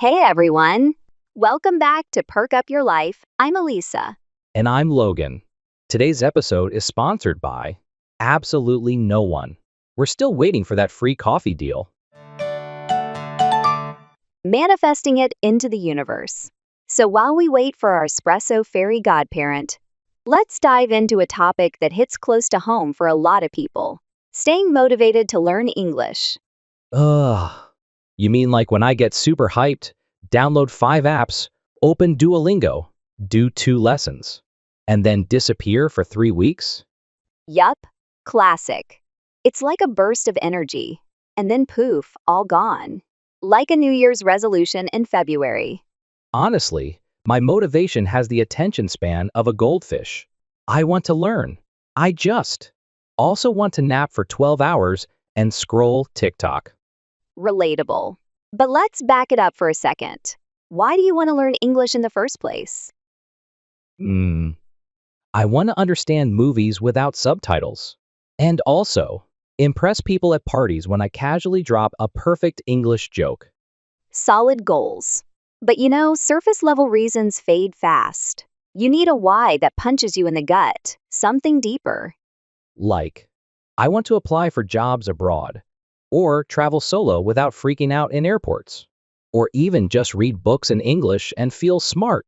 Hey everyone! Welcome back to Perk Up Your Life. I'm Elisa. And I'm Logan. Today's episode is sponsored by absolutely no one. We're still waiting for that free coffee deal. Manifesting it into the universe. So while we wait for our espresso fairy godparent, let's dive into a topic that hits close to home for a lot of people. Staying motivated to learn English. Ugh. You mean like when I get super hyped, download 5 apps, open Duolingo, do 2 lessons, and then disappear for 3 weeks? Yup, classic. It's like a burst of energy, and then poof, all gone. Like a New Year's resolution in February. Honestly, my motivation has the attention span of a goldfish. I want to learn. I just also want to nap for 12 hours and scroll TikTok. Relatable. But let's back it up for a second. Why do you want to learn English in the first place? I want to understand movies without subtitles. And also, impress people at parties when I casually drop a perfect English joke. Solid goals. But surface level reasons fade fast. You need a why that punches you in the gut, something deeper. Like, I want to apply for jobs abroad, or travel solo without freaking out in airports, or even just read books in English and feel smart.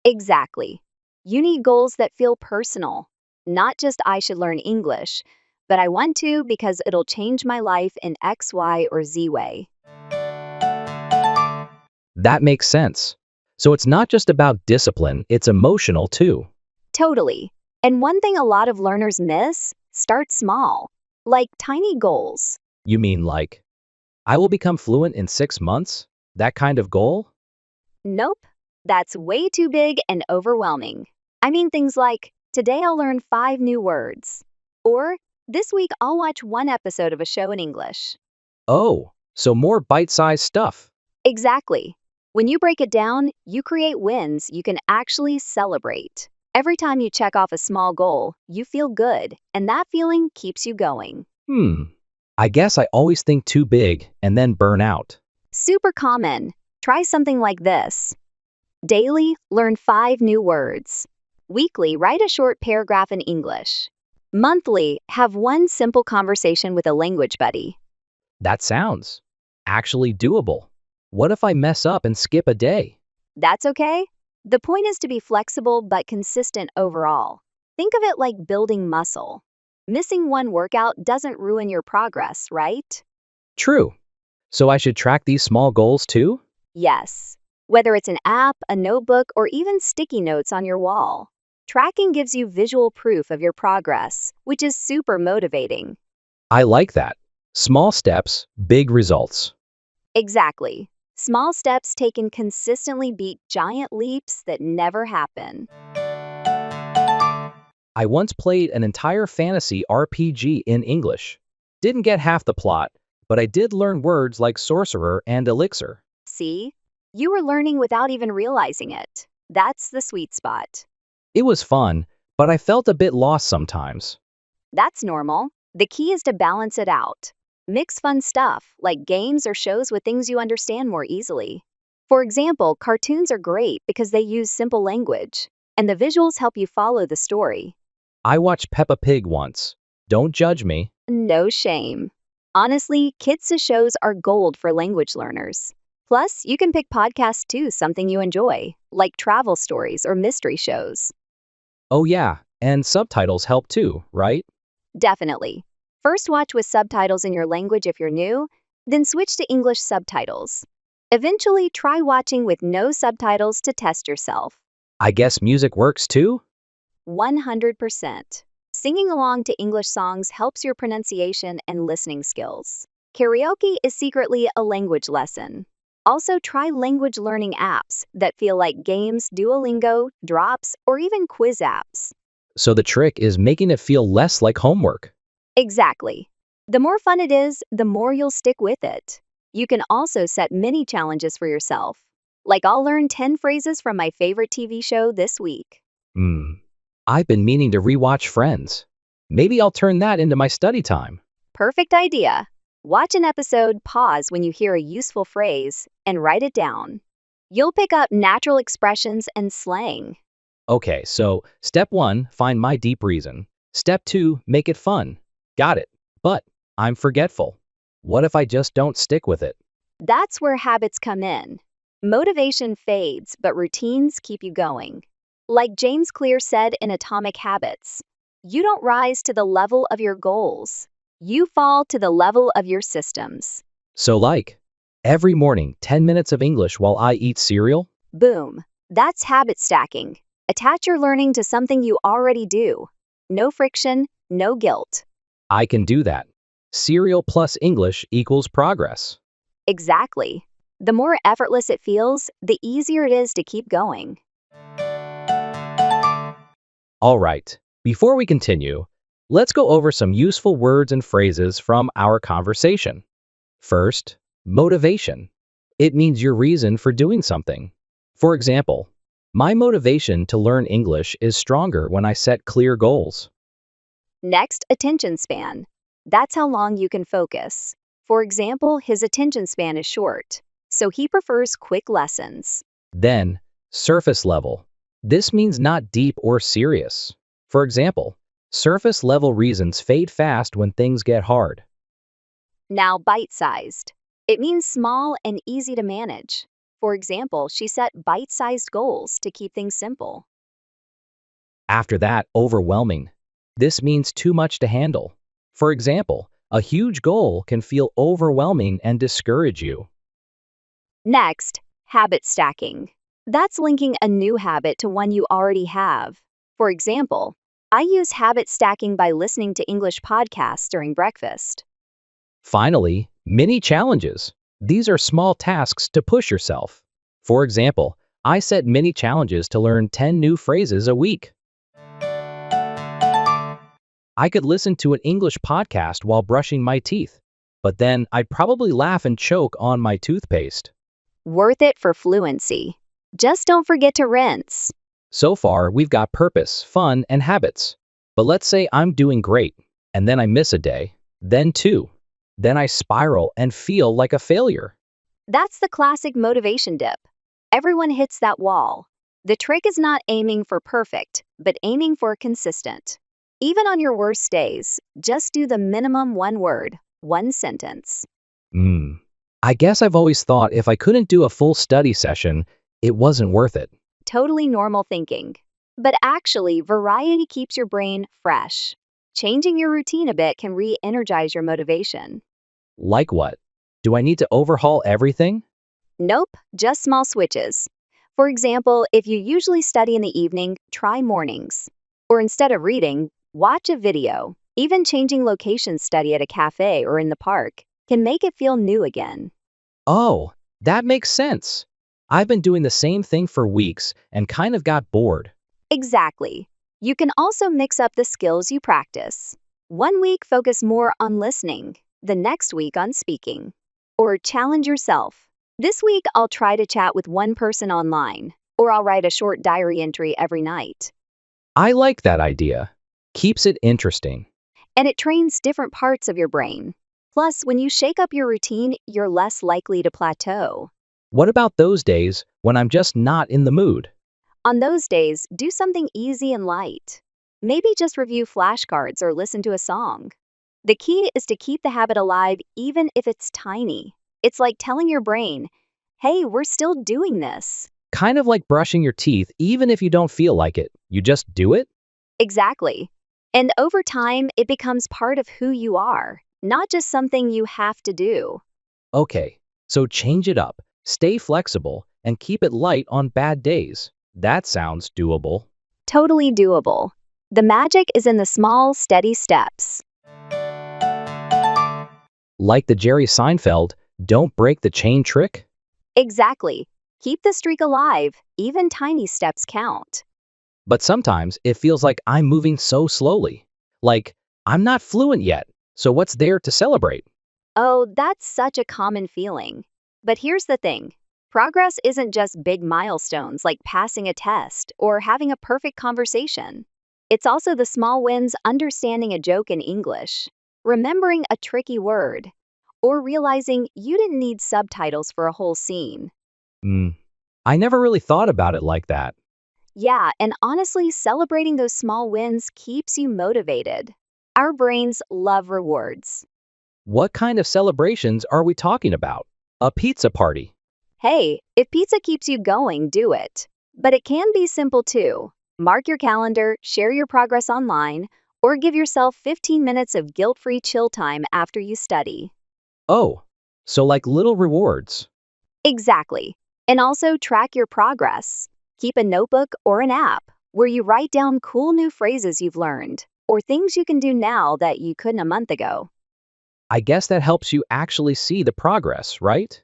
Exactly. You need goals that feel personal. Not just I should learn English, but I want to because it'll change my life in X, Y, or Z way. That makes sense. So it's not just about discipline, it's emotional too. Totally. And one thing a lot of learners miss, start small. Like tiny goals. You mean like, I will become fluent in 6 months? That kind of goal? Nope. That's way too big and overwhelming. I mean things like, today I'll learn 5 new words. Or, this week I'll watch 1 episode of a show in English. Oh, so more bite-sized stuff. Exactly. When you break it down, you create wins you can actually celebrate. Every time you check off a small goal, you feel good, and that feeling keeps you going. I guess I always think too big and then burn out. Super common. Try something like this. Daily, learn 5 new words. Weekly, write a short paragraph in English. Monthly, have 1 simple conversation with a language buddy. That sounds actually doable. What if I mess up and skip a day? That's okay. The point is to be flexible but consistent overall. Think of it like building muscle. Missing 1 workout doesn't ruin your progress, right? True. So I should track these small goals too? Yes. Whether it's an app, a notebook, or even sticky notes on your wall. Tracking gives you visual proof of your progress, which is super motivating. I like that. Small steps, big results. Exactly. Small steps taken consistently beat giant leaps that never happen. I once played an entire fantasy RPG in English. Didn't get half the plot, but I did learn words like sorcerer and elixir. See? You were learning without even realizing it. That's the sweet spot. It was fun, but I felt a bit lost sometimes. That's normal. The key is to balance it out. Mix fun stuff, like games or shows with things you understand more easily. For example, cartoons are great because they use simple language, and the visuals help you follow the story. I watched Peppa Pig once. Don't judge me. No shame. Honestly, kids' shows are gold for language learners. Plus, you can pick podcasts too, something you enjoy, like travel stories or mystery shows. Oh yeah, and subtitles help too, right? Definitely. First watch with subtitles in your language if you're new, then switch to English subtitles. Eventually, try watching with no subtitles to test yourself. I guess music works too? 100%. Singing along to English songs helps your pronunciation and listening skills. Karaoke is secretly a language lesson. Also, try language learning apps that feel like games, Duolingo, Drops, or even quiz apps. So the trick is making it feel less like homework. Exactly. The more fun it is, the more you'll stick with it. You can also set mini challenges for yourself. Like I'll learn 10 phrases from my favorite TV show this week. I've been meaning to rewatch Friends. Maybe I'll turn that into my study time. Perfect idea. Watch an episode, pause when you hear a useful phrase, and write it down. You'll pick up natural expressions and slang. Okay, so step 1, find my deep reason. Step 2, make it fun. Got it. But I'm forgetful. What if I just don't stick with it? That's where habits come in. Motivation fades, but routines keep you going. Like James Clear said in Atomic Habits, you don't rise to the level of your goals. You fall to the level of your systems. So like, every morning, 10 minutes of English while I eat cereal? Boom. That's habit stacking. Attach your learning to something you already do. No friction, no guilt. I can do that. Cereal plus English equals progress. Exactly. The more effortless it feels, the easier it is to keep going. All right, before we continue, let's go over some useful words and phrases from our conversation. First, motivation. It means your reason for doing something. For example, my motivation to learn English is stronger when I set clear goals. Next, attention span. That's how long you can focus. For example, his attention span is short, so he prefers quick lessons. Then, surface level. This means not deep or serious. For example, surface level reasons fade fast when things get hard. Now, bite-sized. It means small and easy to manage. For example, she set bite-sized goals to keep things simple. After that, overwhelming. This means too much to handle. For example, a huge goal can feel overwhelming and discourage you. Next, habit stacking. That's linking a new habit to one you already have. For example, I use habit stacking by listening to English podcasts during breakfast. Finally, mini challenges. These are small tasks to push yourself. For example, I set mini challenges to learn 10 new phrases a week. I could listen to an English podcast while brushing my teeth, but then I'd probably laugh and choke on my toothpaste. Worth it for fluency. Just don't forget to rinse. So far, we've got purpose, fun, and habits. But let's say I'm doing great, and then I miss a day, then two. Then I spiral and feel like a failure. That's the classic motivation dip. Everyone hits that wall. The trick is not aiming for perfect, but aiming for consistent. Even on your worst days, just do the minimum one word, one sentence. I guess I've always thought if I couldn't do a full study session, it wasn't worth it. Totally normal thinking. But actually, variety keeps your brain fresh. Changing your routine a bit can re-energize your motivation. Like what? Do I need to overhaul everything? Nope, just small switches. For example, if you usually study in the evening, try mornings. Or instead of reading, watch a video. Even changing location study at a cafe or in the park can make it feel new again. Oh, that makes sense. I've been doing the same thing for weeks and kind of got bored. Exactly. You can also mix up the skills you practice. One week, focus more on listening, the next week on speaking. Or challenge yourself. This week, I'll try to chat with one person online, or I'll write a short diary entry every night. I like that idea. Keeps it interesting. And it trains different parts of your brain. Plus, when you shake up your routine, you're less likely to plateau. What about those days when I'm just not in the mood? On those days, do something easy and light. Maybe just review flashcards or listen to a song. The key is to keep the habit alive even if it's tiny. It's like telling your brain, hey, we're still doing this. Kind of like brushing your teeth even if you don't feel like it. You just do it? Exactly. And over time, it becomes part of who you are, not just something you have to do. Okay, so change it up, stay flexible, and keep it light on bad days. That sounds doable. Totally doable. The magic is in the small, steady steps. Like the Jerry Seinfeld, don't break the chain trick? Exactly. Keep the streak alive. Even tiny steps count. But sometimes it feels like I'm moving so slowly. Like, I'm not fluent yet, so what's there to celebrate? Oh, that's such a common feeling. But here's the thing. Progress isn't just big milestones like passing a test or having a perfect conversation. It's also the small wins, understanding a joke in English, remembering a tricky word, or realizing you didn't need subtitles for a whole scene. Hmm. I never really thought about it like that. Yeah, and honestly, celebrating those small wins keeps you motivated. Our brains love rewards. What kind of celebrations are we talking about? A pizza party. Hey, if pizza keeps you going, do it. But it can be simple too. Mark your calendar, share your progress online, or give yourself 15 minutes of guilt-free chill time after you study. Oh, so like little rewards. Exactly. And also track your progress. Keep a notebook or an app where you write down cool new phrases you've learned or things you can do now that you couldn't a month ago. I guess that helps you actually see the progress, right?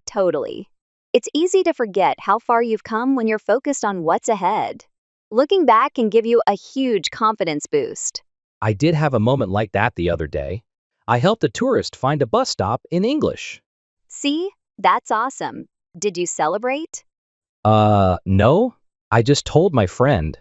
Totally. It's easy to forget how far you've come when you're focused on what's ahead. Looking back can give you a huge confidence boost. I did have a moment like that the other day. I helped a tourist find a bus stop in English. See? That's awesome. Did you celebrate? No. I just told my friend.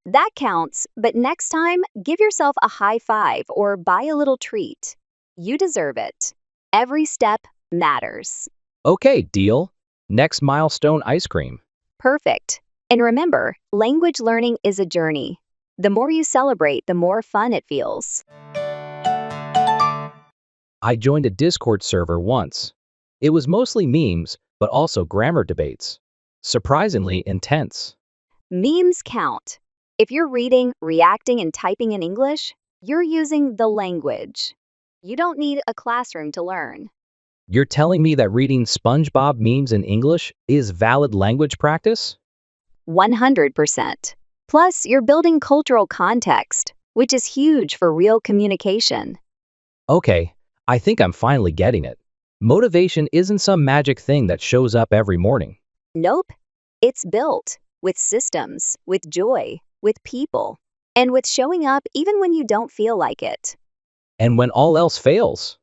That counts, but next time, give yourself a high five or buy a little treat. You deserve it. Every step matters. Okay, deal. Next milestone ice cream. Perfect. And remember, language learning is a journey. The more you celebrate, the more fun it feels. I joined a Discord server once. It was mostly memes, but also grammar debates. Surprisingly intense. Memes count. If you're reading, reacting, and typing in English, you're using the language. You don't need a classroom to learn. You're telling me that reading SpongeBob memes in English is valid language practice? 100%. Plus, you're building cultural context, which is huge for real communication. Okay, I think I'm finally getting it. Motivation isn't some magic thing that shows up every morning. Nope. It's built with systems, with joy, with people, and with showing up even when you don't feel like it. And when all else fails,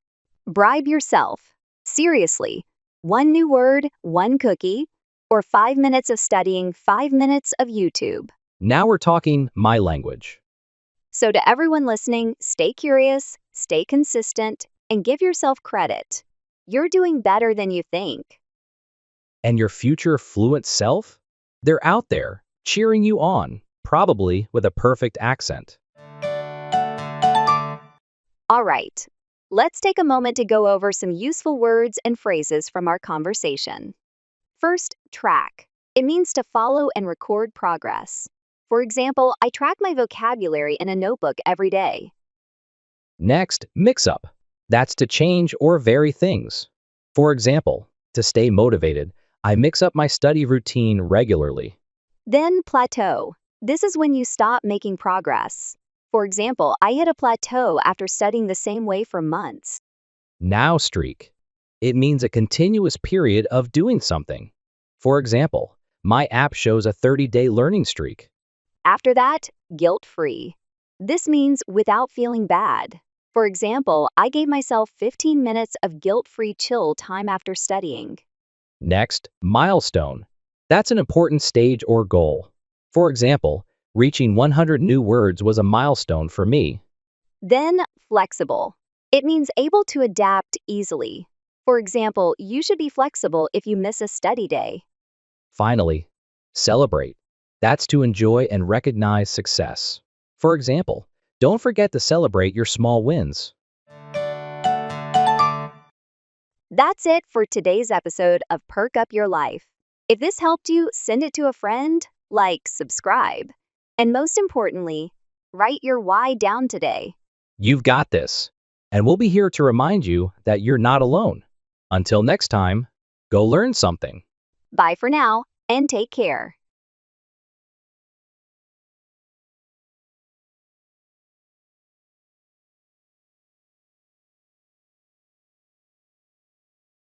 Bribe yourself. Seriously. One new word, one cookie, or 5 minutes of studying, 5 minutes of YouTube. now we're talking my language. So, to everyone listening, stay curious, stay consistent, and give yourself credit. You're doing better than you think. And your future fluent self? They're out there, cheering you on, probably with a perfect accent. All right, let's take a moment to go over some useful words and phrases from our conversation. First, track. It means to follow and record progress. For example, I track my vocabulary in a notebook every day. Next, mix up. That's to change or vary things. For example, to stay motivated, I mix up my study routine regularly. Then, plateau. This is when you stop making progress. For example, I hit a plateau after studying the same way for months. Now streak. It means a continuous period of doing something. For example, my app shows a 30-day learning streak. After that, guilt-free. This means without feeling bad. For example, I gave myself 15 minutes of guilt-free chill time after studying. Next, milestone. That's an important stage or goal. For example, reaching 100 new words was a milestone for me. Then, flexible. It means able to adapt easily. For example, you should be flexible if you miss a study day. Finally, celebrate. That's to enjoy and recognize success. For example, don't forget to celebrate your small wins. That's it for today's episode of Perk Up Your Life. If this helped you, send it to a friend, like, subscribe. And most importantly, write your why down today. You've got this. And we'll be here to remind you that you're not alone. Until next time, go learn something. Bye for now, and take care.